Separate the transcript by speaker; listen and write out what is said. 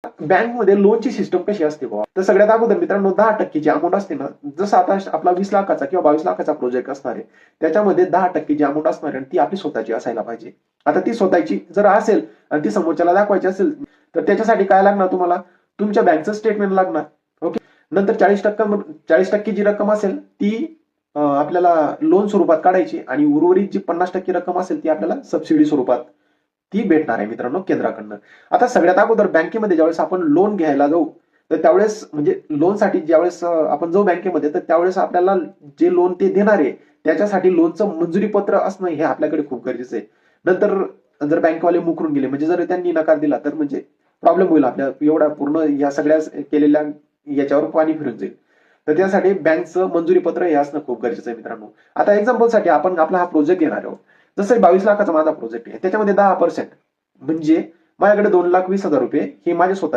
Speaker 1: बँकमध्ये लोनची सिस्टम कशी असते बाबा, तर सगळ्यात अगोदर मित्रांनो 10% जी अमाऊंट असते ना, जसं आता आपला 20 लाखाचा किंवा 22 लाखाचा प्रोजेक्ट असणार आहे, त्याच्यामध्ये 10% जी अमाऊंट असणार आहे ती आपली स्वतःची असायला पाहिजे. आता ती स्वतःची जर असेल आणि ती समोरच्याला दाखवायची असेल, तर त्याच्यासाठी काय लागणार तुम्हाला, तुमच्या बँकचं स्टेटमेंट लागणार. ओके. नंतर 40% जी रक्कम असेल ती आपल्याला लोन स्वरूपात काढायची आणि उर्वरित जी 50% रक्कम असेल ती आपल्याला सबसिडी स्वरूपात ती भेटणार आहे मित्रांनो केंद्राकडनं. आता सगळ्यात अगोदर बँकेमध्ये ज्यावेळेस आपण लोन घ्यायला जाऊ, तर त्यावेळेस म्हणजे लोनसाठी ज्यावेळेस आपण जाऊ बँकेमध्ये, तर त्यावेळेस आपल्याला जे लोन ते देणार आहे त्याच्यासाठी लोनचं मंजुरी पत्र असणं हे आपल्याकडे खूप गरजेचं आहे. नंतर जर बँकवाले मुकरून गेले, म्हणजे जर त्यांनी नकार दिला तर म्हणजे प्रॉब्लेम होईल, आपल्या एवढा पूर्ण या सगळ्या केलेल्या याच्यावर पाणी फिरून जाईल. तर त्यासाठी बँकचं मंजुरी पत्र हे असणं खूप गरजेचं आहे मित्रांनो. आता एक्झाम्पलसाठी आपण आपला हा प्रोजेक्ट घेणार आहोत. जसं 22 लाखाचा माझा प्रोजेक्ट आहे, त्याच्यामध्ये 10% म्हणजे माझ्याकडे 2,20,000 रुपये हे माझे स्वतः